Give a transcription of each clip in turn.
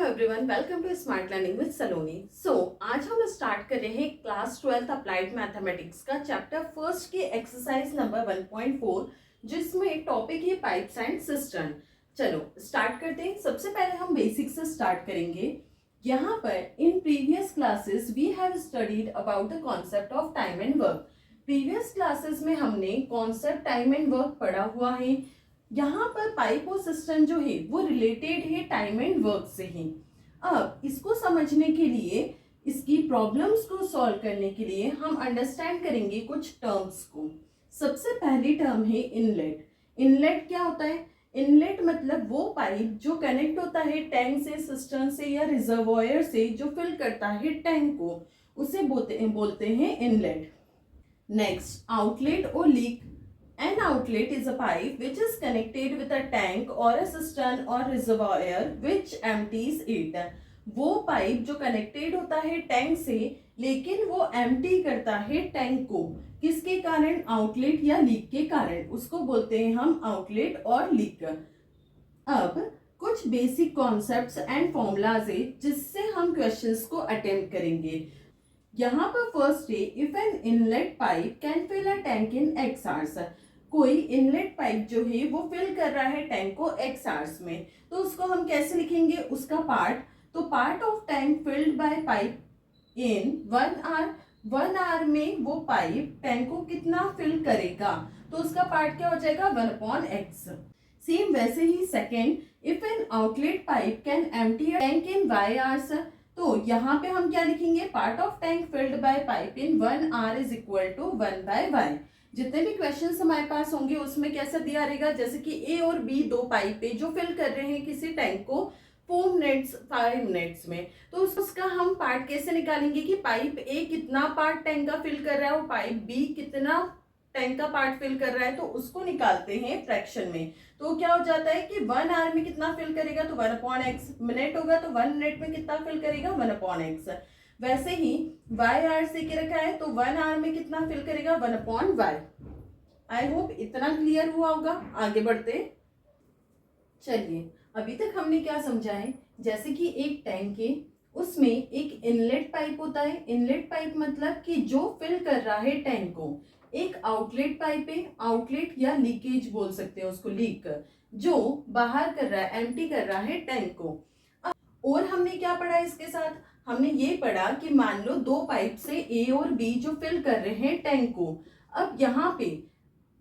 Everyone, welcome to smart learning with Saloni. आज हम start कर रहे हैं क्लास 12th अप्लाइड मैथमेटिक्स का चैप्टर फर्स्ट की एक्सरसाइज नंबर 1.4, जिसमें टॉपिक है पाइप्स एंड सिस्टर्न। चलो स्टार्ट करते हैं। सबसे पहले हम बेसिक से स्टार्ट करेंगे। यहाँ पर in previous classes we have studied about the concept of time and work. Previous classes में हमने कॉन्सेप्ट टाइम एंड वर्क पढ़ा हुआ है। यहाँ पर पाइप और सिस्टम जो है वो रिलेटेड है टाइम एंड वर्क से ही। अब इसको समझने के लिए, इसकी प्रॉब्लम्स को सॉल्व करने के लिए हम अंडरस्टैंड करेंगे कुछ टर्म्स को। सबसे पहली टर्म है इनलेट। इनलेट क्या होता है? इनलेट मतलब वो पाइप जो कनेक्ट होता है टैंक से, सिस्टम से या रिजर्वॉयर से, जो फिल करता है टैंक को, उसे बोलते हैं इनलेट। नेक्स्ट, आउटलेट और leak. An outlet is a pipe which is connected with a tank or a cistern or reservoir which empties it. वो पाइप जो कनेक्टेड होता है टैंक से, लेकिन वो एम्प्टी करता है टैंक को। किसके कारण? आउटलेट या लीक के कारण। उसको बोलते हैं हम आउटलेट और लीक। अब कुछ बेसिक कॉन्सेप्ट्स एंड फॉर्मूलाज है जिससे हम क्वेश्चंस को अटेम्प्ट करेंगे। यहाँ पर फर्स्ट है, if an inlet pipe can fill a tank in x hours। कोई इनलेट पाइप जो है वो फिल कर रहा है टैंक को x hours में, तो उसको हम कैसे लिखेंगे? उसका पार्ट, तो part of tank filled by pipe in 1 hour। 1 hour में वो पाइप टैंक को कितना फिल करेगा, तो उसका पार्ट क्या हो जाएगा? 1/x। सेम वैसे ही second, if an outlet pipe can empty a tank in y hours, तो यहाँ पे हम क्या लिखेंगे? Part of tank filled by pipe in 1 hour is equal to 1/y। जितने भी क्वेश्चंस हमारे पास होंगे उसमें कैसा दिया रहेगा? जैसे कि ए और बी दो पाइप है जो फिल कर रहे हैं किसी टैंक को 4 मिनट्स 5 मिनट्स में, तो उसका हम पार्ट कैसे निकालेंगे कि पाइप ए कितना पार्ट टैंक का फिल कर रहा है और पाइप बी कितना टैंक का पार्ट फिल कर रहा है, तो उसको निकालते हैं फ्रैक्शन में। तो क्या हो जाता है कि 1 hour में कितना फिल करेगा, तो 1/x। मिनट होगा तो 1 मिनट में कितना फिल करेगा? 1/x। वैसे ही y hour से क्या रखा है, तो 1 hour में कितना फिल करेगा? 1/y। आई होप इतना क्लियर हुआ होगा। आगे बढ़ते चलिए। अभी तक हमने क्या समझा है? जैसे कि एक टैंक है, उसमें एक इनलेट पाइप होता है। इनलेट पाइप मतलब कि जो फिल कर रहा है टैंक को। एक आउटलेट पाइप है, आउटलेट या लीकेज बोल सकते हैं उसको, लीक, जो बाहर कर रहा है, एम्प्टी कर रहा है टैंक को। और हमने क्या पढ़ा इसके साथ? हमने ये पढ़ा कि मान लो दो पाइप से ए और बी जो फिल कर रहे हैं टैंक को। अब यहाँ पे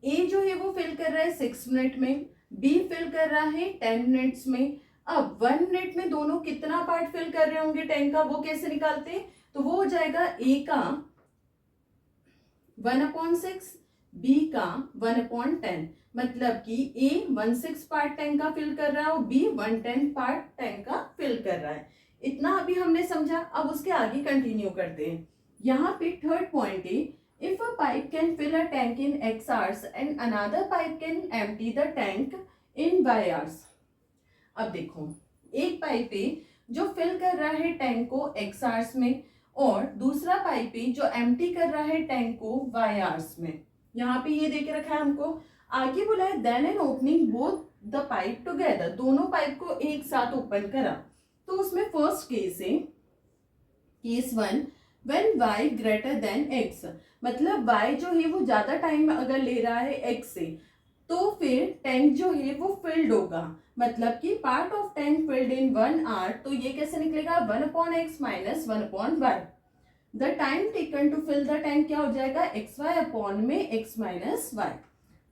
ए जो है वो फिल कर रहा है 6 मिनट में, बी फिल कर रहा है 10 मिनट्स में। अब 1 मिनट में दोनों कितना पार्ट फिल कर रहे होंगे टैंक का, वो कैसे निकालते हैं? तो वो हो जाएगा ए का 1/6, बी का 1/10। मतलब कि ए 1/6 पार्ट टैंक का फिल कर रहा है और बी 1/10 पार्ट टैंक का फिल कर रहा है। इतना अभी हमने समझा। अब उसके आगे कंटिन्यू करते हैं। यहाँ पे थर्ड पॉइंट है, if a pipe can fill a tank in x hours and another pipe can empty the tank in y hours। अब देखो, एक पाइप है जो फिल कर रहा है टैंक को x hours में, और दूसरा पाइप है जो एम्प्टी कर रहा है टैंक को y hours में। यहाँ पे ये देके रखा है हमको। आगे बोला है then an opening both the pipe together. दोनों पाइप को एक साथ ओपन करा। तो उसमें फर्स्ट केस है, case 1, when y greater than x। मतलब y जो है वो ज्यादा टाइम अगर ले रहा है x से, तो फिर टैंक जो है वो फिल्ड होगा। मतलब कि part of tank filled in 1 hour, तो ये कैसे निकलेगा? 1/x minus 1/y। The time taken to fill the tank क्या हो जाएगा? xy अपॉन में x माइनस y।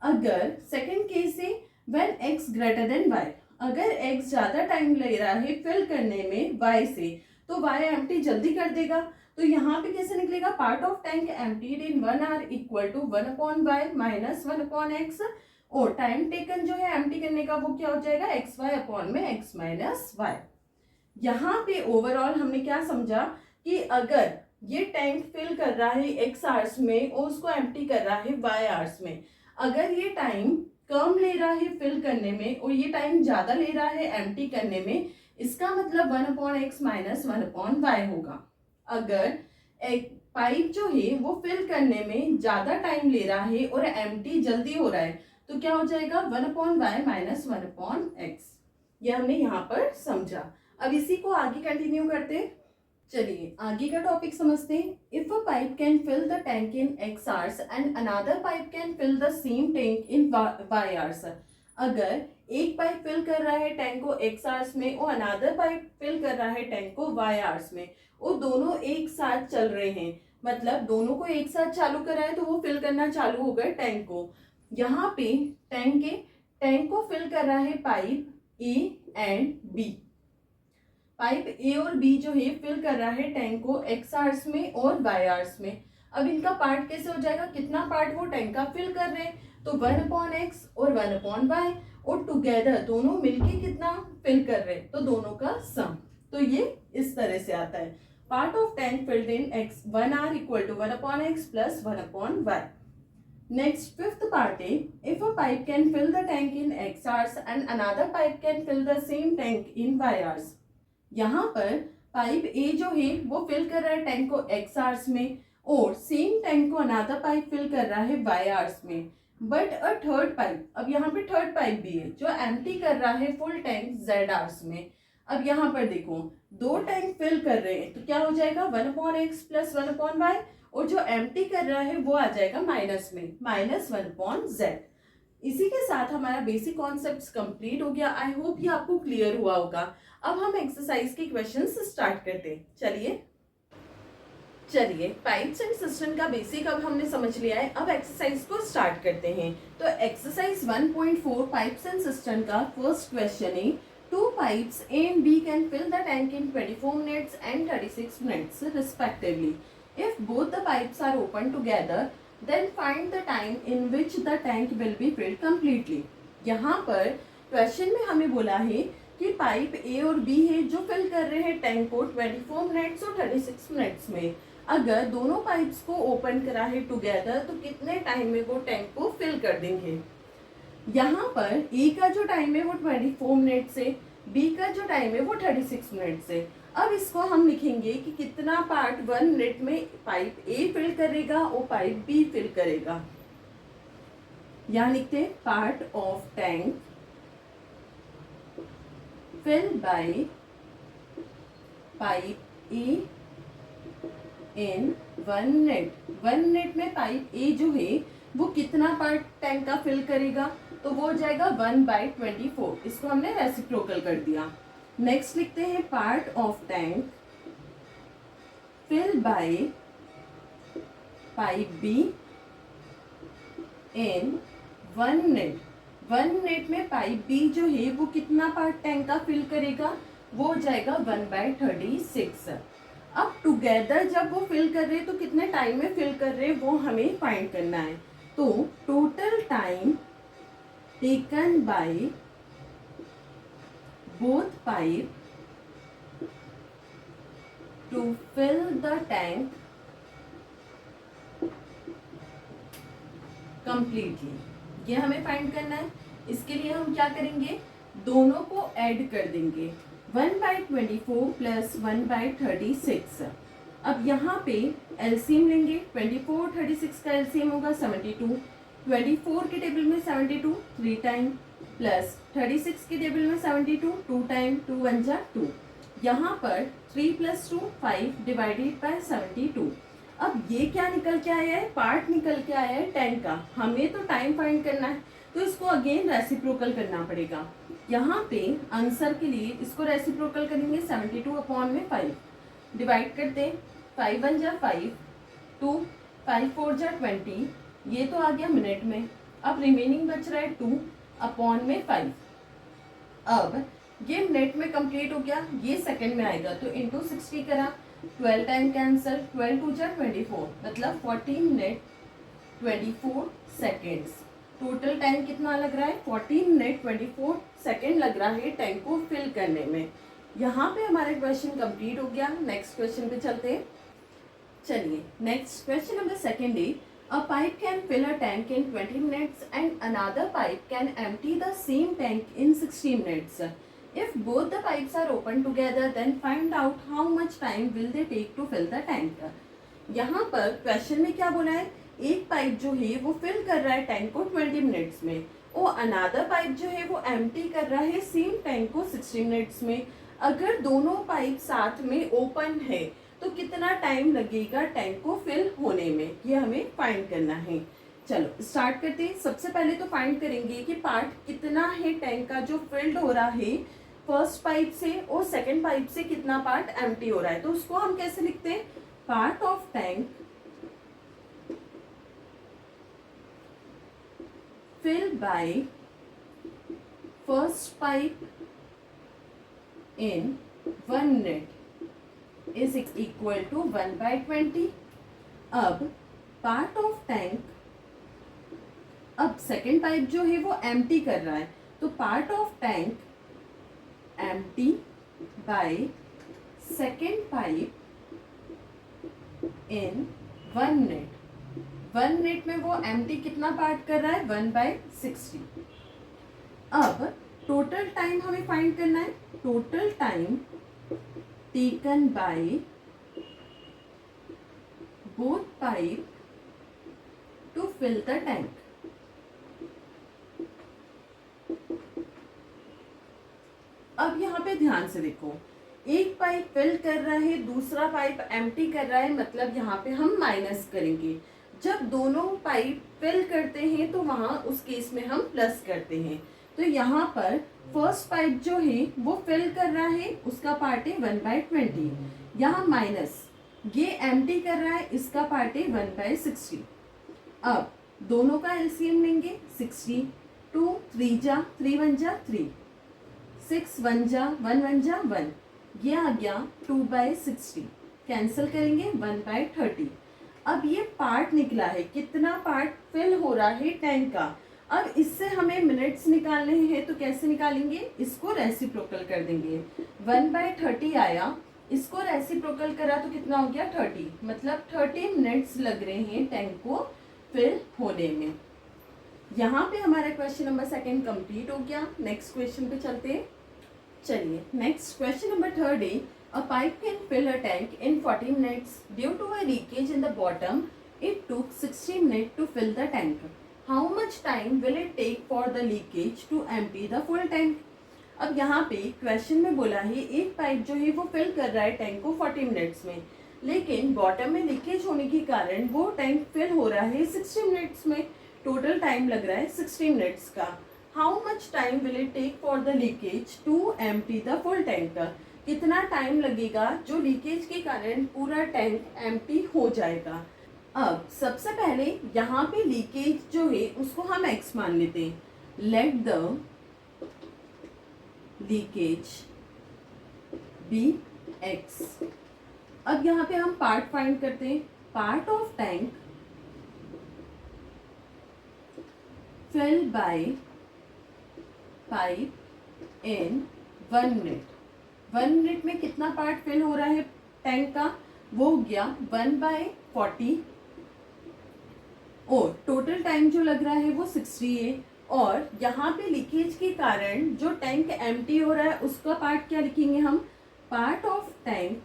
अगर सेकेंड केस है, when x greater than y। अगर x ज्यादा टाइम ले रहा है फिल करने में y से, तो y एम्प्टी जल्दी कर देगा। तो यहाँ पे कैसे निकलेगा? Part of tank emptied in 1 hour equal to 1/y minus 1/x। और टाइम टेकन जो है एम्प्टी करने का वो क्या हो जाएगा? xy अपॉन में x माइनस y। यहाँ पे ओवरऑल हमने क्या समझा कि अगर ये टैंक फिल कर रहा है x hours में और उसको एम्प्टी कर रहा है y hours में, अगर ये टाइम कम ले रहा है फिल करने में और ये टाइम ज्यादा ले रहा है एम्प्टी करने में, इसका मतलब 1/x माइनस 1/y होगा। अगर एक पाइप जो है वो फिल करने में ज्यादा टाइम ले रहा है और एम्प्टी जल्दी हो रहा है, तो क्या हो जाएगा? 1/y minus 1/x। ये हमने यहाँ पर समझा। अब इसी को आगे कंटिन्यू करते हैं। चलिए आगे का टॉपिक समझते हैं। If a pipe can fill the tank in x hours and another pipe can fill the same tank in y hours। अगर एक पाइप फिल कर रहा है टैंक को x hours में और अनदर पाइप फिल कर रहा है टैंक को y hours में, वो दोनों एक साथ चल रहे हैं, मतलब दोनों को एक साथ चालू करा है तो वो फिल करना चालू हो गया टैंक को। यहाँ पे टैंक को फिल कर रहा है pipe A and B. Pipe A और बी जो है फिल कर रहा है टैंक को x आवर्स में और y आवर्स में। अब इनका पार्ट कैसे हो जाएगा, कितना पार्ट वो टैंक का फिल कर रहे हैं, तो 1/x और 1/y, और टुगेदर दोनों मिलके कितना फिल कर रहे हैं, तो दोनों का सम। तो ये इस तरह से आता है, part of tank filled in x 1 hour equal to 1/x plus 1/y। Next fifth part है, if a pipe can fill the tank in x hours and another pipe can fill the same tank in y hours। यहाँ पर pipe A जो है वो fill कर रहा है tank को x आवर्स में और सेम टैंक को अनदर पाइप फिल कर रहा है y आवर्स में। बट अ थर्ड पाइप, अब यहाँ पे थर्ड पाइप भी है जो एम्प्टी कर रहा है फुल टैंक z आवर्स में। अब यहाँ पर देखो दो टैंक फिल कर रहे हैं तो क्या हो जाएगा 1/x प्लस 1/y, और जो एम्प्टी कर रहा है वो आ जाएगा माइनस में, माइनस 1/z। इसी के साथ हमारा बेसिक कॉन्सेप्ट्स कंप्लीट हो गया। आई होप ये आपको क्लियर हुआ होगा। अब हम एक्सरसाइज के क्वेश्चंस स्टार्ट करते हैं। चलिए पाइप्स एंड सिस्टम का बेसिक अब हमने समझ लिया है, अब एक्सरसाइज को स्टार्ट करते हैं। तो एक्सरसाइज 1.4 पाइप्स एंड सिस्टम का फर्स्ट क्वेश्चन है, two pipes A and B can fill the tank in 24 minutes and 36 minutes respectively. If both the pipes are open together then find the time in which the tank will be filled completely। यहाँ पर question में हमें बोला है कि pipe A और B है जो फिल कर रहे हैं टैंक को 24 मिनट्स और 36 मिनट्स में। अगर दोनों पाइप्स को ओपन करा है टुगेदर तो कितने टाइम में वो टैंक को फिल कर देंगे। यहाँ पर ए का जो टाइम है वो 24 मिनट्स है, बी का जो टाइम है वो 36 मिनट्स है। अब इसको हम लिखेंगे कि कितना पार्ट 1 मिनट में पाइप ए फिल करेगा और पाइप बी फिल करेगा। यहाँ लिखते हैं part of tank fill by pipe A in 1 minute. 1 minute में पाइप ए जो है वो कितना पार्ट टैंक का फिल करेगा, तो वो हो जाएगा 1/24। इसको हमने रेसिप्रोकल कर दिया। नेक्स्ट लिखते हैं part of tank fill by pipe B in 1 minute. 1 minute में पाइप बी जो है वो कितना पार्ट टैंक का फिल करेगा, वो हो जाएगा 1/36। अब टुगेदर जब वो फिल कर रहे हैं तो कितने टाइम में फिल कर रहे हैं वो हमें फाइंड करना है। तो total time taken bye both pipe to fill the tank completely, ये हमें फाइंड करना है। इसके लिए हम क्या करेंगे, दोनों को ऐड कर देंगे, 1/24 प्लस 1/36। अब यहाँ पे एलसीएम लेंगे, 24 36 का एलसीएम होगा 72। 24 के टेबल में 72 3 टाइम प्लस 36 के टेबल में 72 2 टाइम, 2 1 जा 2। यहाँ पर 3 + 2 5 डिवाइडेड बाय 72। अब ये क्या निकल के आया है, पार्ट निकल के आया है टैंक का। हमें तो टाइम फाइंड करना है तो इसको अगेन रेसिप्रोकल करना पड़ेगा। यहाँ पे आंसर के लिए इसको रेसिप्रोकल करेंगे, 72/5 डिवाइड करते, 5 1 जा 5, 2 5 4 जा 20, ये तो आ गया मिनट में। अब रिमेनिंग बच रहा है 2/5। अब ये मिनट में कंप्लीट हो गया, ये सेकंड में आएगा तो इंटू 60 करा, 12 टाइम कैंसल, 12 2 जा 24, मतलब 14 मिनट 24 सेकेंड्स। टोटल टाइम कितना लग रहा है, 14 मिनट 24 सेकेंड लग रहा है टैंक को फिल करने में। यहाँ पे हमारा क्वेश्चन कंप्लीट हो गया। नेक्स्ट क्वेश्चन पे चलते हैं। चलिए नेक्स्ट क्वेश्चन नंबर सेकेंड है, a pipe can fill a tank in 20 minutes and another pipe can empty the same tank in 60 minutes. If both the pipes are open together, then find out how much time will they take to fill the tank. यहाँ पर question में क्या बोला है, एक pipe जो है वो फिल कर रहा है टैंक को 20 मिनट्स में और अनादर पाइप जो है वो एम्प्टी कर रहा है सेम टैंक को 60 मिनट्स में। अगर दोनों पाइप साथ में ओपन है तो कितना टाइम लगेगा टैंक को फिल होने में, ये हमें फाइंड करना है। चलो स्टार्ट करते हैं। सबसे पहले तो फाइंड करेंगे कि पार्ट कितना है टैंक का जो फिल्ड हो रहा है फर्स्ट पाइप से, और सेकंड पाइप से कितना पार्ट एम्प्टी हो रहा है। तो उसको हम कैसे लिखते हैं, part of tank filled by first pipe in 1 minute is equal to 1/20। अब पार्ट ऑफ टैंक, अब सेकेंड पाइप जो है वो एम्प्टी कर रहा है, तो part of tank empty by second pipe in 1 minute. 1 minute में वो एम्प्टी कितना पार्ट कर रहा है, 1/60। अब टोटल टाइम हमें फाइंड करना है, total time taken by both pipe to fill the tank. अब यहाँ पे ध्यान से देखो, एक पाइप फिल कर रहा है, दूसरा पाइप एम्प्टी कर रहा है, मतलब यहाँ पे हम माइनस करेंगे। जब दोनों पाइप फिल करते हैं तो वहां उस केस में हम प्लस करते हैं। तो यहाँ पर फर्स्ट पाइप जो है वो फिल कर रहा है, उसका पार्ट है 1/20। यहाँ माइनस ये एम्प्टी कर रहा है, इसका पार्ट है 1/60। अब दोनों का एलसीएम लेंगे, 60 2 3 जा 3 1 जा 3, 6 1 जा 1 1 जा 1, ये आ गया 2/60। कैंसिल करेंगे 1/30। अब ये पार्ट निकला है, कितना पार्ट फिल हो रहा है टैंक का। अब इससे हमें मिनट्स निकालने हैं, तो कैसे निकालेंगे, इसको रेसिप्रोकल कर देंगे। 1/30 आया, इसको रेसिप्रोकल करा तो कितना हो गया 30, मतलब 30 मिनट्स लग रहे हैं टैंक को फिल होने में। यहाँ पे हमारा क्वेश्चन नंबर 2 कंप्लीट हो गया। नेक्स्ट क्वेश्चन पे चलते हैं। चलिए नेक्स्ट क्वेश्चन नंबर 3 है, a pipe can fill a tank in 40 minutes. Due to a leakage in the bottom, it took 60 minutes to fill the tank. How much time will it take for the leakage to empty the full tank? अब यहाँ पे question में बोला है एक pipe जो है वो फिल कर रहा है टैंक को 40 मिनट्स में, लेकिन बॉटम में लीकेज होने के कारण वो टैंक फिल हो रहा है 60 मिनट्स में। टोटल टाइम लग रहा है 60 मिनट्स का। How much time will it take for the leakage to empty the full tank? कितना टाइम लगेगा जो लीकेज के कारण पूरा टैंक एम्प्टी हो जाएगा। अब सबसे पहले यहाँ पे लीकेज जो है उसको हम x मान लेते हैं। Let the leakage be x। अब यहाँ पे हम पार्ट फाइंड करते हैं। Part of tank fill by pipe in 1 minute. 1 minute में कितना पार्ट फिल हो रहा है टैंक का, वो हो गया 1/40, और टोटल टाइम जो लग रहा है वो 60 है। और यहाँ पे लीकेज के कारण जो टैंक एम्प्टी हो रहा है उसका पार्ट क्या लिखेंगे हम, part of tank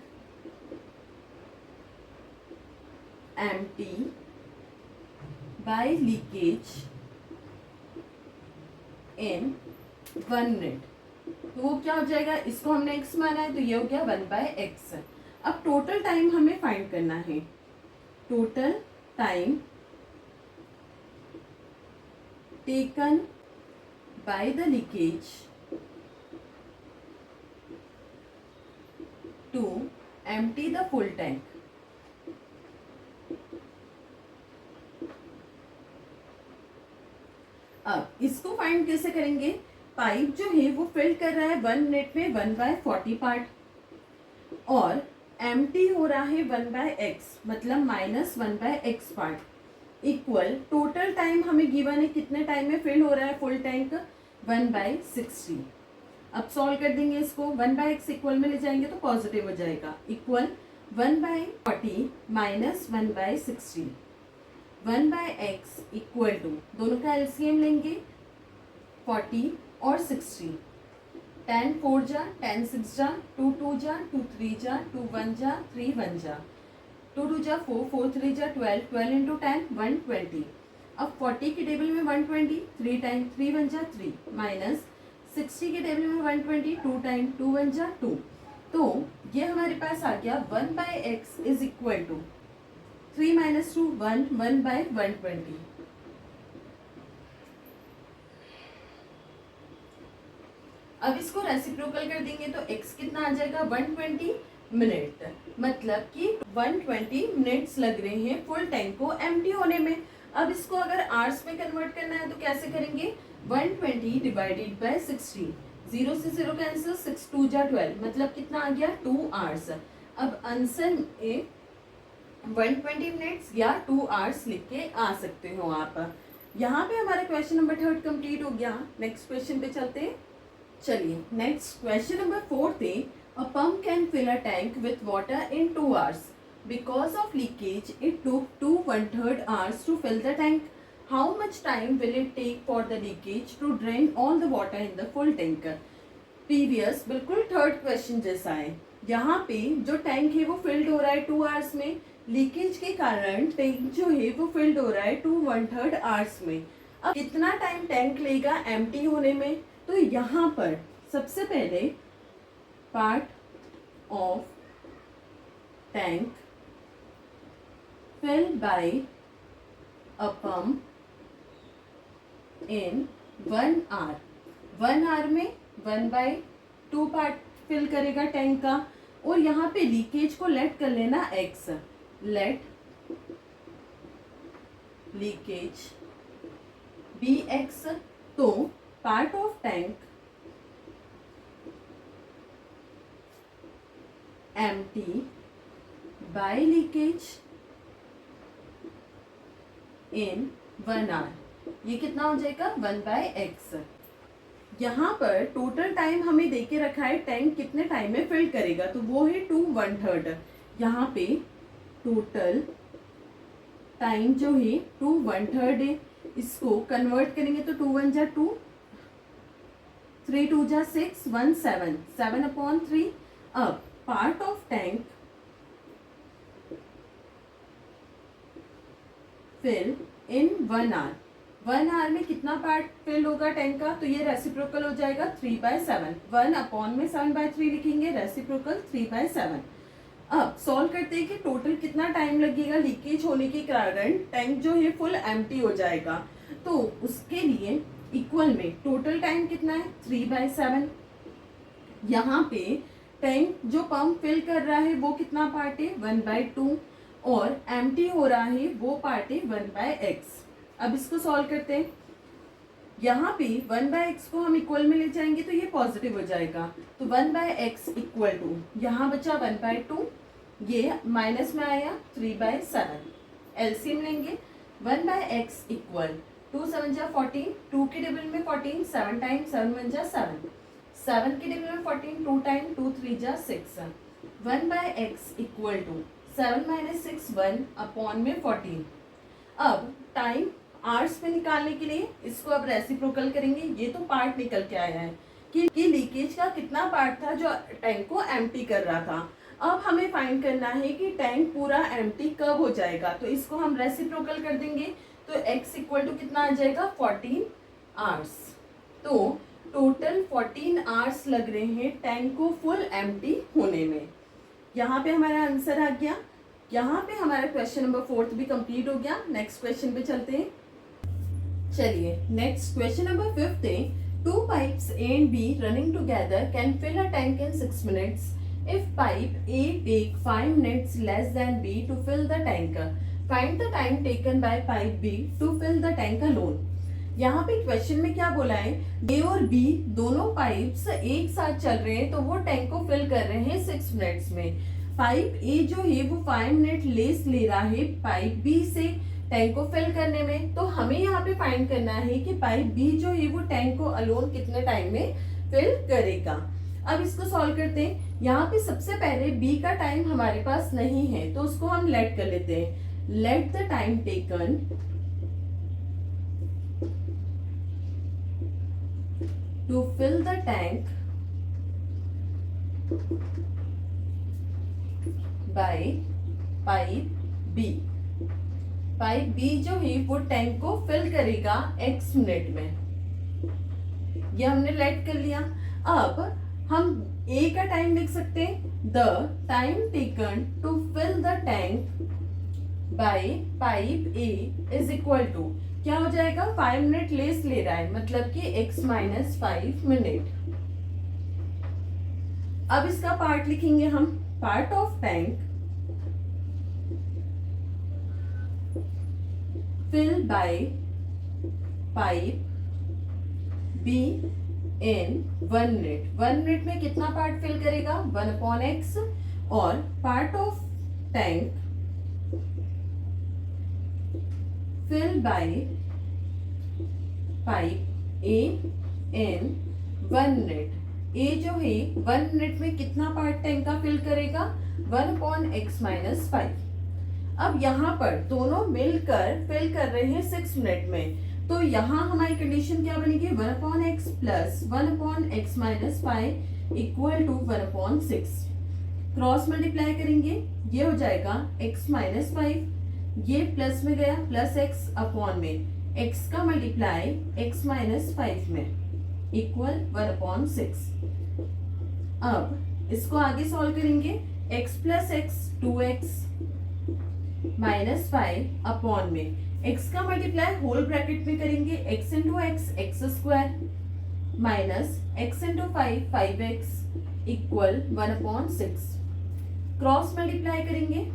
empty by leakage in 1 minute. तो वो क्या हो जाएगा, इसको हमने x माना है तो ये हो गया 1/x। अब टोटल टाइम हमें फाइंड करना है। Total time taken by the leakage to empty the full tank. अब इसको फाइंड कैसे करेंगे, पाइप जो है वो फिल कर रहा है 1 मिनट में 1/40 पार्ट, और एम्प्टी हो रहा है 1/x, मतलब -1/x part, equal total time हमें गिवन है कितने टाइम में फिल हो रहा है फुल टैंक, 1/60। अब सॉल्व कर देंगे इसको, 1/x इक्वल में ले जाएंगे तो पॉजिटिव हो जाएगा, equal 1/40 minus 1/60। 1/x equal to, दोनों का एलसीएम लेंगे 40 और 60। 10 4 जा 10 6 जा 2 2 जा 2 3 जा 2 1 जा 3 1 जा 2 2 जा 4 4 3 जा 12 12 इंटू 10 120। अब 40 के टेबल में 120, 3 टाइम 3 1 जा 3 माइनस 60 के टेबल में 120, 2 टाइम 2 1 जा 2, तो ये हमारे पास आ गया 1/x is equal to 3 minus 2 1 1/120। अब इसको रेसिप्रोकल कर देंगे तो x कितना आ जाएगा 120 मिनट, मतलब कि 120 मिनट्स लग रहे हैं फुल टैंक को एम्प्टी होने में। अब इसको अगर आवर्स में कन्वर्ट करना है तो कैसे करेंगे, 120 डिवाइडेड बाय 60, 0 से 0 कैंसिल, 6 2 जा 12, मतलब कितना आ गया 2 आवर्स। अब आंसर में 120 मिनट्स या 2 आवर्स लिख के आ सकते हो आप। यहाँ पे हमारा क्वेश्चन नंबर 3 कंप्लीट हो गया। नेक्स्ट क्वेश्चन पे चलते हैं। चलिए नेक्स्ट क्वेश्चन नंबर 4 थे, a pump can fill a tank with water in 2 hours, because of leakage it took 2 1/3 hours to fill the tank, how much time will it take for the leakage to drain all the water in the full tank. Previous बिल्कुल third question जैसा है। यहाँ पे जो tank है वो field हो रहा है 2 आवर्स में, लीकेज के कारण टैंक जो है वो फिल्ड हो रहा है 2 1/3 आवर्स में। अब कितना टाइम टैंक लेगा एम्प्टी होने में, तो यहाँ पर सबसे पहले part of tank fill by a pump in 1 hour, 1 hour में 1/2 पार्ट फिल करेगा टैंक का। और यहाँ पे लीकेज को लेट कर लेना x, let leakage be x, तो part of tank empty by leakage in 1 hour, ये कितना हो जाएगा 1/x। यहाँ पर टोटल टाइम हमें देके रखा है टैंक कितने टाइम में फिल करेगा, तो वो है 2 1/3। यहाँ पे टोटल टाइम जो है 2 1/3 है, इसको कन्वर्ट करेंगे तो 2 1 जा 2, 3 2 जा 6, 1 7, 7/3। अब part of tank fill in 1 hour, 1 hour में कितना पार्ट फिल होगा टैंक का, तो ये रेसिप्रोकल हो जाएगा 3/7, 1/7/3 लिखेंगे, रेसिप्रोकल 3/7। अब सॉल्व करते हैं कि टोटल कितना टाइम लगेगा लीकेज होने के कारण टैंक जो है फुल एम्प्टी हो जाएगा। तो उसके लिए इक्वल में टोटल टाइम कितना है 3/7। यहाँ पे टैंक जो पंप फिल कर रहा है वो कितना पार्ट है 1/2, और एम्प्टी हो रहा है वो पार्ट है 1/x। अब इसको सॉल्व करते हैं। यहाँ पे 1/x को हम इक्वल में ले जाएंगे तो ये पॉजिटिव हो जाएगा, तो 1/x इक्वल टू यहाँ बचा 1/2, ये माइनस में आया 3/7, एलसीएम लेंगे 1/x इक्वल 2 7 जा 14, 2 के टेबल में 14, 7 टाइम 7 1 जा 7, 7 के टेबल में 14, 2 टाइम 2 3 जा 6, 1/x इक्वल टू 7 - 6 1/14। अब टाइम आवर्स में निकालने के लिए इसको अब रेसिप्रोकल करेंगे। ये तो पार्ट निकल के आया है कि लीकेज का कितना पार्ट था जो टैंक को एम्प्टी कर रहा था। अब हमें फाइंड करना है कि टैंक पूरा एम्प्टी कब हो जाएगा, तो इसको हम रेसिप्रोकल कर देंगे तो x इक्वल टू कितना आ जाएगा 14 आवर्स। तो टोटल 14 आवर्स लग रहे हैं टैंक को फुल एम्प्टी होने में। यहाँ पे हमारा आंसर आ गया। यहाँ पे हमारा क्वेश्चन नंबर 4 भी कंप्लीट हो गया। नेक्स्ट क्वेश्चन पे चलते हैं। चलिए नेक्स्ट क्वेश्चन नंबर 5 है, 2 pipes A and B running together can fill a tank in 6 minutes if pipe A take 5 minutes less than B to fill the tank. Find the time taken by pipe B to fill the tank alone. यहाँ पे question में क्या बोला है, A और B दोनों pipes एक साथ चल रहे हैं तो वो टैंक को फिल कर रहे हैं 6 मिनट्स में। पाइप A जो है वो 5 मिनट लेस ले रहा है पाइप B से टैंक को फिल करने में। तो हमें यहाँ पे फाइंड करना है कि पाइप B जो है वो टैंक को अलोन कितने टाइम में फिल करेगा। अब इसको सॉल्व करते हैं। यहाँ पे सबसे पहले B का टाइम हमारे पास नहीं है तो उसको हम लेट कर लेते हैं। Let the time taken to fill the tank by pipe B। Pipe B जो है वो टैंक को फिल करेगा x मिनट में। ये हमने लेट कर लिया। अब हम ए का टाइम लिख सकते हैं, the time taken to fill the tank by pipe A is equal to, क्या हो जाएगा, 5 मिनट लेस ले रहा है, मतलब कि x माइनस 5 मिनट। अब इसका पार्ट लिखेंगे हम, part of tank fill by pipe B in 1 minute. 1 minute में कितना पार्ट फिल करेगा, 1/x, और part of tank fill by pipe A in 1 minute. A जो है 1 मिनट में कितना पार्ट टैंक का फिल करेगा, 1/x माइनस 5। अब यहाँ पर दोनों मिलकर फिल कर रहे हैं 6 मिनट में, तो यहाँ हमारी कंडीशन क्या बनेगी, 1/x plus 1/x minus 5 equal to 1/6। Cross multiply करेंगे, ये हो जाएगा x माइनस 5, ये प्लस में गया प्लस x अपॉन में x का मल्टीप्लाई x माइनस 5 में इक्वल 1/6। अब इसको आगे सॉल्व करेंगे, x plus x 2x minus 5 upon में x का मल्टीप्लाई होल ब्रैकेट में करेंगे, x into x x square minus x into 5 5x equal 1/6। Cross multiply करेंगे,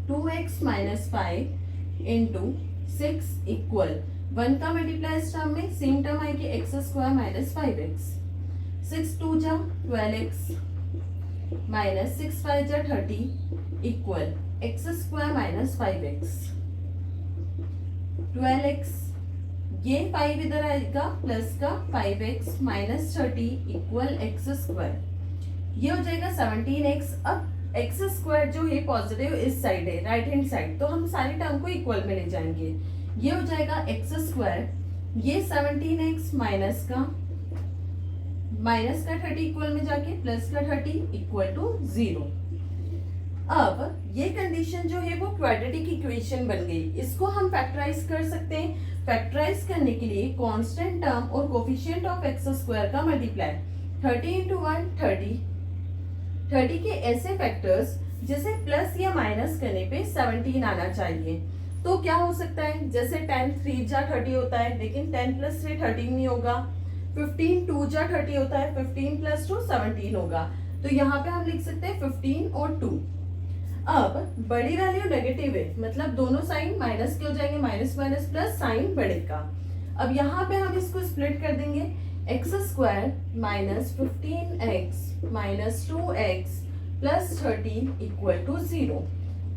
2x माइनस 5 इंटू 6 इक्वल 1 का मल्टीप्लाई इस टर्म में सेम टर्म आएगी एक्स स्क्वायर माइनस 5x। 6 2 जा 12x माइनस 6 5 जा 30 equal x square minus 5x। 12x, ये 5 इधर आएगा प्लस का 5x minus 30 equal x square, ये हो जाएगा 17x। अब एक्स स्क्वायर जो है पॉजिटिव इस साइड है, राइट हैंड साइड, तो हम सारी टर्म को इक्वल में ले जाएंगे, ये हो जाएगा एक्स स्क्वायर, ये 17x माइनस का 30 इक्वल में जाके प्लस का 30 इक्वल टू 0। अब ये कंडीशन जो है वो क्वाड्रेटिक इक्वेशन बन गई, इसको हम फैक्टराइज कर सकते हैं। फैक्टराइज करने के लिए कांस्टेंट टर्म और कोफिशिएंट ऑफ एक्स स्क्वायर का मल्टीप्लाई, 30 इंटू 1 30 के ऐसे फैक्टर्स जैसे प्लस या माइनस करने पे 17 आना चाहिए। तो क्या हो सकता है, जैसे 10 3 जा 30 होता है, लेकिन 10 प्लस 3 13 नहीं होगा। 15 2 जा 30 होता है, 15 प्लस 2 17 होगा। तो यहाँ पे हम लिख सकते हैं 15 और 2। अब बड़ी वैल्यू नेगेटिव है, मतलब दोनों साइन माइनस के हो जाएंगे, माइनस माइनस प्लस साइन बढ़ेगा। अब यहाँ पे हम इसको स्प्लिट कर देंगे, x square minus 15x minus 2x plus 30 equal to 0।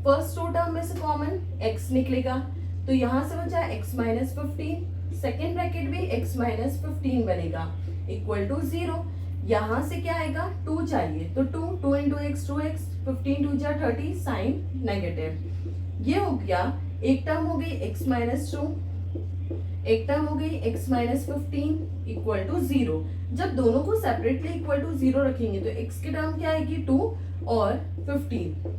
First two term में से कॉमन x निकलेगा, तो यहाँ से बचा x माइनस 15, सेकेंड ब्रैकेट भी x माइनस 15 बनेगा इक्वल टू 0। यहाँ से क्या आएगा, 2 चाहिए, तो 2 इंटू एक्स 2x, 15 2 जा 30 साइन नेगेटिव, ये हो गया। एक टर्म हो गई x माइनस 2, एक टर्म हो गई x माइनस 15 इक्वल टू 0। जब दोनों को सेपरेटली इक्वल टू 0 रखेंगे तो x की टर्म क्या आएगी, 2 और 15।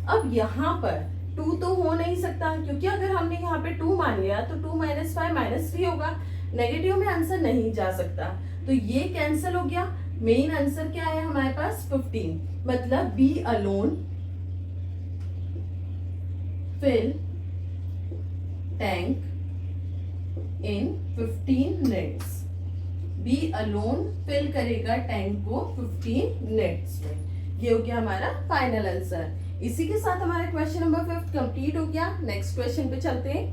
अब यहाँ पर 2 तो हो नहीं सकता, क्योंकि अगर हमने यहाँ पे 2 मान लिया तो 2 माइनस 5 माइनस 3 होगा, नेगेटिव में आंसर नहीं जा सकता, तो ये कैंसिल हो गया। मेन आंसर क्या है हमारे पास, 15, मतलब B alone fill tank in 15 minutes. B alone fill करेगा टैंक को 15 मिनट्स में। ये हो गया हमारा फाइनल आंसर। इसी के साथ हमारा क्वेश्चन नंबर 5 कंप्लीट हो गया। नेक्स्ट क्वेश्चन पे चलते हैं।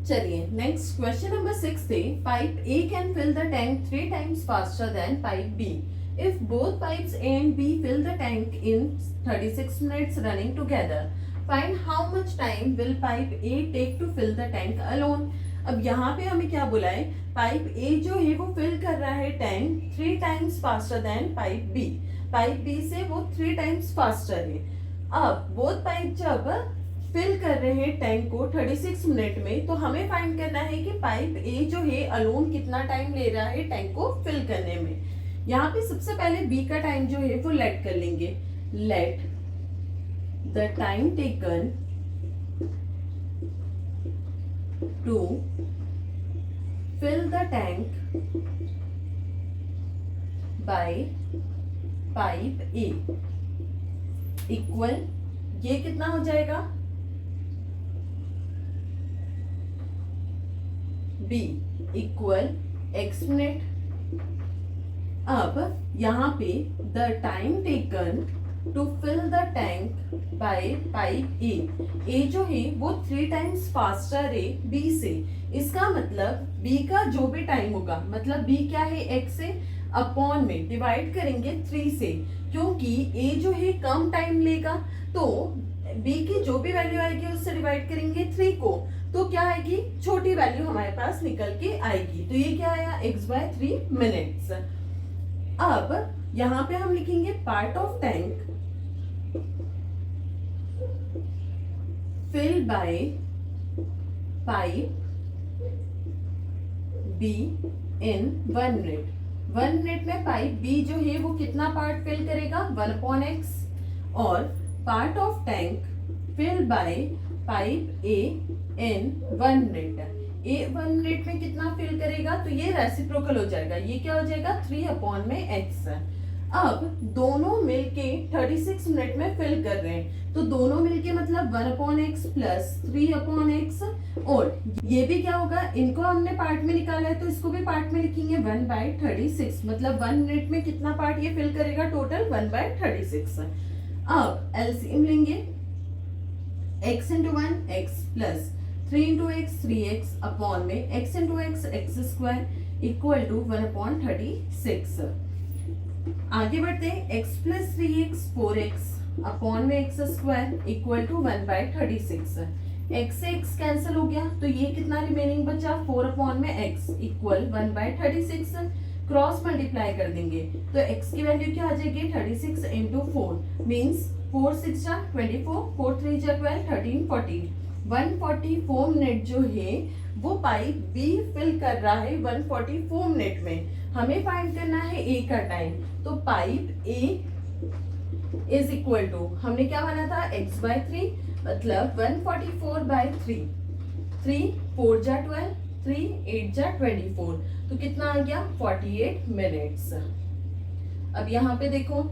चलिए नेक्स्ट क्वेश्चन नंबर 6 है, pipe A can fill the tank 3 times faster than pipe B if both pipes A and B fill the tank in 36 minutes running together. Find how much time will pipe A take to fill the tank alone. अब यहाँ पे हमें क्या बोला है, pipe A जो है वो फिल कर रहा है tank 3 times faster than pipe B। Pipe B से वो 3 टाइम्स फास्टर है। अब बोथ पाइप जब फिल कर रहे हैं टैंक को 36 मिनट में, तो हमें फाइंड करना है कि पाइप A जो है अलोन कितना टाइम ले रहा है टैंक को फिल करने में। यहाँ पे सबसे पहले B का टाइम जो है वो लेट कर लेंगे। Let the time taken to fill the tank by pipe A equal, ये कितना हो जाएगा, B इक्वल x मिनट। अब यहाँ पे the time taken to fill the tank by pipe A जो है वो 3 टाइम्स फास्टर है B से। इसका मतलब B का जो भी टाइम होगा, मतलब B क्या है, x से, अपॉन में डिवाइड करेंगे 3 से, क्योंकि A जो है कम टाइम लेगा, तो B की जो भी वैल्यू आएगी उससे डिवाइड करेंगे 3 को, तो क्या आएगी, छोटी वैल्यू हमारे पास निकल के आएगी। तो ये क्या आया, x/3 मिनट्स। अब यहाँ पे हम लिखेंगे part of tank fill by pipe B in 1 minute. 1 minute में पाइप B जो है वो कितना पार्ट फिल करेगा, 1/x, और part of tank fill by pipe A in 1 minute. A 1 minute में कितना फिल करेगा, तो ये रेसिप्रोकल हो जाएगा, ये क्या हो जाएगा, 3/x। अब दोनों मिलके 36 मिनट में फिल कर रहे हैं, तो दोनों मिलके मतलब 1/x प्लस 3/x, और ये भी क्या होगा, इनको हमने पार्ट में निकाला है तो इसको भी पार्ट में लिखेंगे 1/36, मतलब 1 मिनट में कितना पार्ट ये फिल करेगा, टोटल 1/36। अब एलसीएम लेंगे, x into 1 x plus 3 into x 3x upon में x into x x² equal to 1/36। आगे बढ़ते हैं, x plus 3x 4x upon में x² इक्वल टू 1/36। x से x कैंसिल हो गया, तो ये कितना रिमेनिंग बचा, 4/x इक्वल 1/36। क्रॉस मल्टीप्लाई कर देंगे तो x की वैल्यू क्या आ जाएगी, 36 इंटू 4 मीन्स 4 6 जा 24, 4 3 जा 12, 13 14। 144 मिनट जो है वो पाइप B फिल कर रहा है 144 मिनट में। हमें फाइंड करना है A का टाइम, तो pipe A is equal to, हमने क्या माना था, x/3, मतलब 144/3, 3 4 जा 12, 3 8 जा 24, तो कितना आ गया, 48 मिनट्स। अब यहाँ पे देखो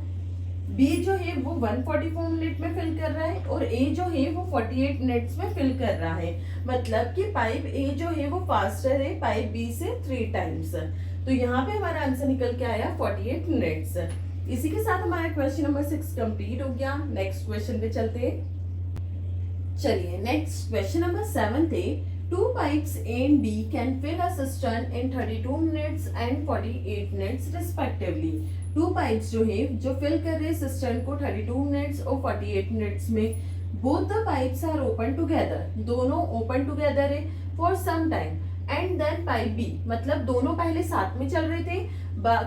B जो है वो 144 मिनट में फिल कर रहा है और A जो है वो 48 मिनट्स में फिल कर रहा है, मतलब कि पाइप A जो है वो फास्टर है पाइप B से 3 टाइम्स। तो यहाँ पे हमारा आंसर निकल के आया 48 मिनट्स। इसी के साथ हमारा क्वेश्चन नंबर 6 कंप्लीट हो गया। नेक्स्ट क्वेश्चन पे चलते हैं। चलिए नेक्स्ट क्वेश्चन नंबर 7 थे, 2 pipes A and B can fill a cistern in 32 minutes and 48 minutes respectively। 2 pipes जो है जो फिल कर रहे सिस्टर्न को 32 मिनट्स और 48 मिनट्स में, both the pipes are open together, दोनों ओपन टुगेदर है for some time, and then pipe B, मतलब दोनों पहले साथ में चल रहे थे,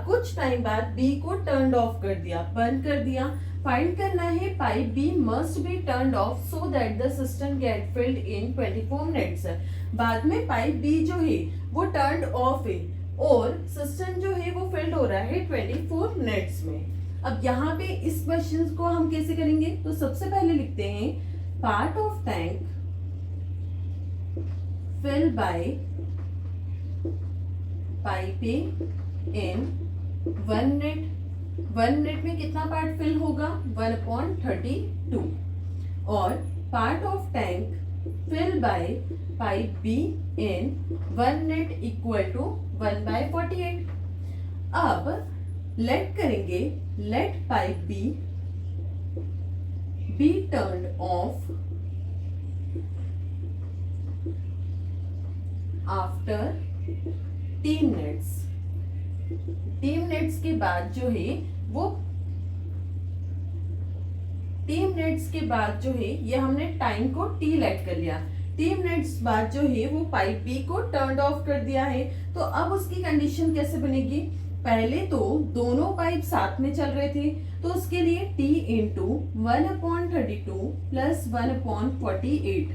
कुछ टाइम बाद B को टर्न ऑफ कर दिया, बंद कर दिया। फाइंड करना है pipe B must be turn off so that the system get filled in 24 minutes. बाद में पाइप B जो है वो टर्न ऑफ है और सिस्टम जो है वो फिल्ड हो रहा है 24 मिनट्स में। अब यहाँ पे इस क्वेश्चन को हम कैसे करेंगे, तो सबसे पहले लिखते हैं part of tank fill by pipe A in 1 minute. 1 minute में कितना पार्ट फिल होगा, 1/32, और part of tank fill by pipe B in 1 minute equal to 1/48। अब लेट करेंगे, let pipe B be turned off after 3 minutes. 3 minutes के बाद जो है वो 3 मिनट्स के बाद जो है ये हमने टाइम को T लेट कर लिया। 3 मिनट्स बाद जो है वो पाइप B को टर्न ऑफ कर दिया है। तो अब उसकी कंडीशन कैसे बनेगी, पहले तो दोनों पाइप साथ में चल रहे थे तो उसके लिए T इंटू 1/32 प्लस 1/48,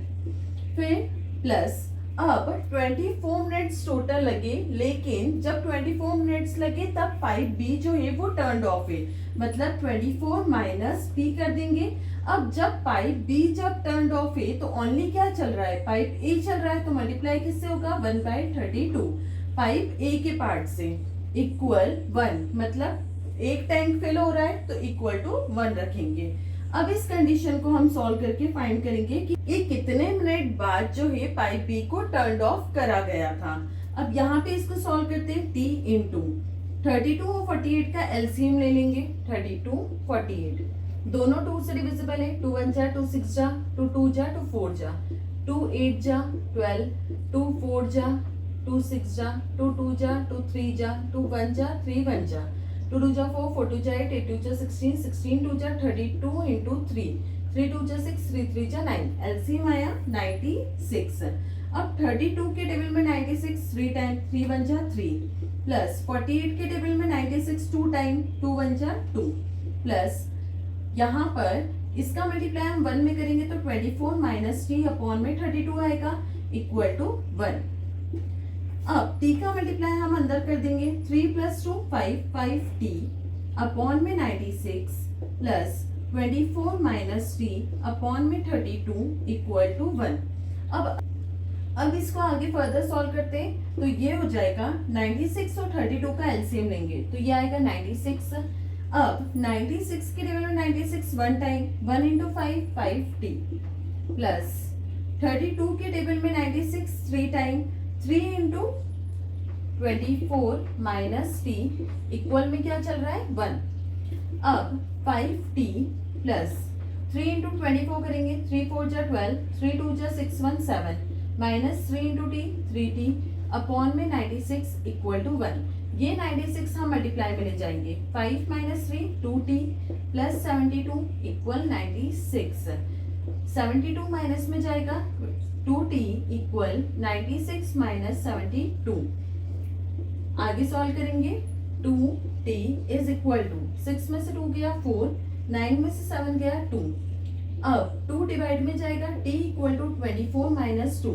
फिर प्लस अब 24 मिनट्स टोटल लगे, लेकिन जब 24 मिनट्स लगे तब पाइप B जो है वो टर्न ऑफ है, मतलब 24 माइनस B कर देंगे। अब जब पाइप B जब टर्न ऑफ है तो ओनली क्या चल रहा है, पाइप A चल रहा है, तो मल्टीप्लाई किससे होगा, 1/32। पाइप ए के पार्ट से इक्वल 1, मतलब एक टैंक फिल हो रहा है तो इक्वल टू 1 रखेंगे। अब इस कंडीशन को हम सॉल्व करके फाइंड करेंगे कि ये कितने मिनट बाद जो है पाइप बी को टर्न ऑफ करा गया था। अब यहाँ पे इसको सॉल्व करते हैं, t इंटू 32 और 48 का एलसीएम ले लेंगे। 32 48 दोनों 2 से डिविजिबल है, 2 1 जा 2 6 जा 2 2 जा 2 4 जा 2 8 जा 12 2 4 जा 2 6 जा 2 2 जा 2 3 जा 2 1 जा 3 1 जा 2 2 जा 4 4 2 जा 8 8 2 जा 16 16 2 जा 32 इंटू 3 3 2 जा 6 3 3 जा 9, एलसीएम आया 96। अब 32 के टेबल में 96 3 टाइम 3 1 जा 3 प्लस 48 के टेबल में 96 2 टाइम 2 1 जा 2 प्लस यहाँ पर इसका मल्टीप्लाई हम 1 में करेंगे तो 24 माइनस टी अपॉन में 32 आएगा इक्वल टू 1। अब t का मल्टीप्लाई हम अंदर कर देंगे, 3 प्लस 2 5 5t अपॉन में 96 प्लस 24 माइनस टी अपॉन में 32 इक्वल टू 1। अब इसको आगे फर्दर सॉल्व करते हैं तो ये हो जाएगा 96 और 32 का एलसीएम लेंगे तो ये आएगा 96। अब 96 के टेबल में 96 1 टाइम 1 इंटू 5 5t प्लस 32 के टेबल में 96 3 time 3 into 24 minus T equal में क्या चल रहा है 1। अब 5t प्लस 3 इंटू 24 करेंगे, 3 4 जा 12 3 2 जा 6 1 7 minus 3 into T 3t upon में 96 इक्वल टू 1। ये 96 हम मल्टीप्लाई में ले जाएंगे, 5 minus 3 2t plus 72 equal 96। 72 minus में जाएगा 2t इक्वल 96 माइनस 72। आगे सॉल्व करेंगे, 2t इज इक्वल टू 6 में से 2 गया 4 9 में से 7 गया 2। अब 2 डिवाइड में जाएगा t equal to 24 minus 2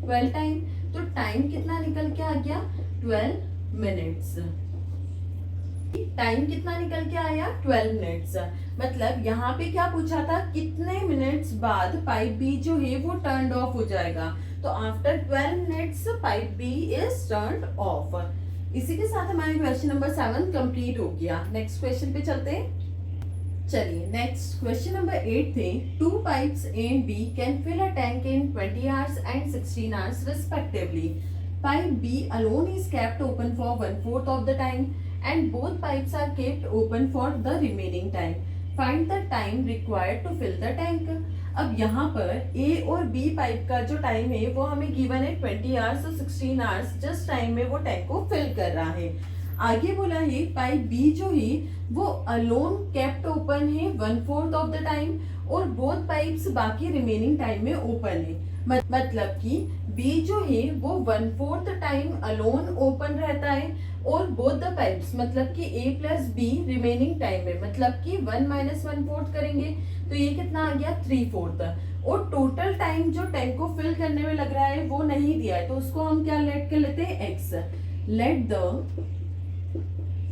12 time, तो टाइम कितना निकल के आ गया 12 मिनट्स। टाइम कितना निकल के आया 12 मिनट्स। मतलब यहाँ पे क्या पूछा था, कितने मिनट्स बाद पाइप बी जो है वो टर्न ऑफ हो जाएगा, तो after 12 minutes pipe B is turn off. इसी के साथ हमारा क्वेश्चन नंबर 7 कंप्लीट हो गया। नेक्स्ट क्वेश्चन पे चलते हैं। चलिए नेक्स्ट क्वेश्चन नंबर 8 थे, 2 pipes A and B can fill a tank in 20 hours and 16 hours respectively. Pipe B alone is kept open for 1/4 of the time and both pipes are kept open for the remaining time. Find the time required to fill the tank. अब यहाँ पर A और B pipe का जो time है वो हमें given है 20 आवर्स और 16 आवर्स, जस्ट टाइम में वो टैंक को फिल कर रहा है। आगे बोला है पाइप बी जो है वो अलोन केप्ट ओपन है 1/4 ऑफ द टाइम और बोथ पाइप्स बाकी रिमेनिंग टाइम में ओपन है। मतलब कि बी जो है वो 1/4 टाइम अलोन ओपन रहता है और बोथ द पाइप्स मतलब कि ए प्लस बी रिमेनिंग टाइम में, मतलब कि 1 माइनस 1/4 करेंगे तो ये कितना आ गया 3/4। और टोटल टाइम जो टैंक को फिल करने में लग रहा है वो नहीं दिया है, तो उसको हम क्या लेट कर लेते हैं x. Let the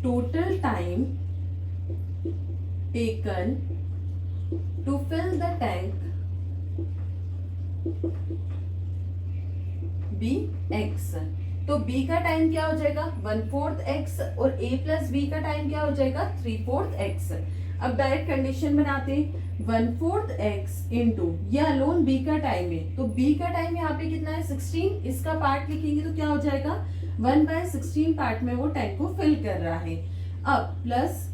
total time taken to fill the tank be x। तो b का टाइम क्या हो जाएगा 1/4 x और a प्लस b का टाइम क्या हो जाएगा 3/4 x। अब डायरेक्ट कंडीशन बनाते हैं, 1/4 x इंटू ये अलोन b का टाइम है, तो b का टाइम यहाँ पे कितना है 16, इसका पार्ट लिखेंगे तो क्या हो जाएगा 1/16 पार्ट में वो टैंक को फिल कर रहा है। अब प्लस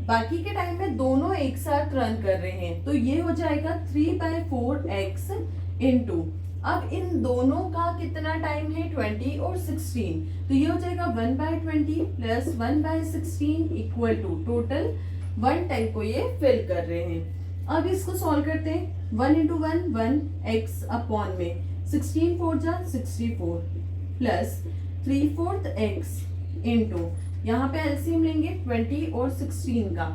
बाकी के टाइम में दोनों एक साथ रन कर रहे हैं तो ये हो जाएगा 3/4x इंटू, अब इन दोनों का कितना टाइम है 20 और 16, तो ये हो जाएगा 1/20 plus 1/16 equal to total 1 tank को ये फिल कर रहे हैं। अब इसको सॉल्व करते हैं, 1 इंटू 1 1x अपॉन में 16 4 जा 64 प्लस 3/4 x इंटू यहाँ पे एलसीएम लेंगे 20 और 16 का,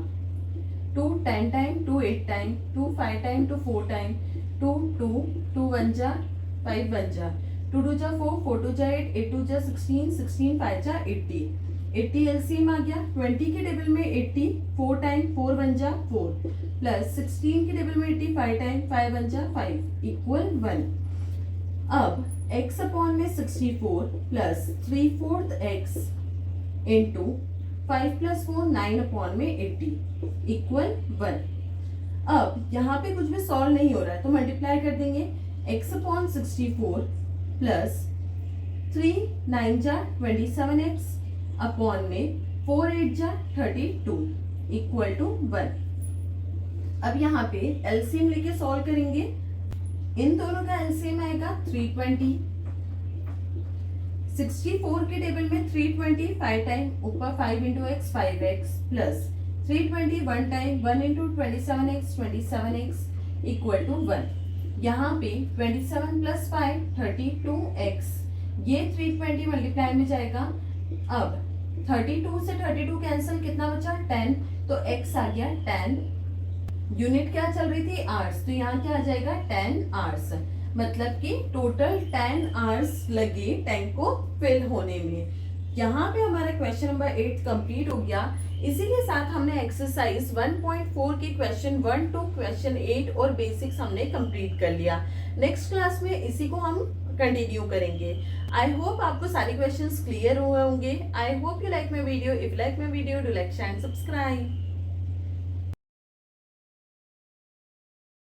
2 10 टाइम 2 8 टाइम 2 5 टाइम 2 4 टाइम 2 2 2 1 जा 5 1 जा 2 2 जा 4 4 2 जा 8 8 2 जा 16 16 5 जा 80 80 एलसीएम आ गया। 20 के टेबल में 80 4 टाइम 4 1 जा 4 प्लस 16 के टेबल में 80 5 टाइम 5 1 जा 5 इक्वल 1। अब x अपॉन में 64 plus 3/4 x into 5 plus 4 9 upon में 80 इक्वल 1। अब यहाँ पे कुछ भी सॉल्व नहीं हो रहा है तो मल्टीप्लाई कर देंगे। x अपॉन 64 प्लस 3 9 जा 27x अपॉन में 4 8 जा 32 इक्वल टू 1। अब यहाँ पे एलसीएम लेके सॉल्व करेंगे। इन दोनों का एलसीएम आएगा 320। 64 के टेबल में 320 5 टाइम ऊपर 5 into x 5x plus 320 1 time 1 into 27x equal to 1। यहाँ पे 27 प्लस 5 32x, ये 320 मल्टीप्लाई में जाएगा। अब 32 से 32 कैंसिल, कितना बचा 10, तो x आ गया 10। यूनिट क्या चल रही थी आवर्स, तो यहाँ क्या आ जाएगा 10 आवर्स, मतलब कि टोटल 10 आवर्स लगे टैंक को फिल होने में। यहाँ पे हमारा क्वेश्चन नंबर 8 कंप्लीट हो गया। इसी के साथ हमने एक्सरसाइज 1.4 के क्वेश्चन 1 to क्वेश्चन 8 और बेसिक्स हमने कंप्लीट कर लिया। नेक्स्ट क्लास में इसी को हम कंटिन्यू करेंगे। आई होप आपको सारे क्वेश्चंस क्लियर हुए होंगे। I hope you like my video. If like my video, do like, share and subscribe.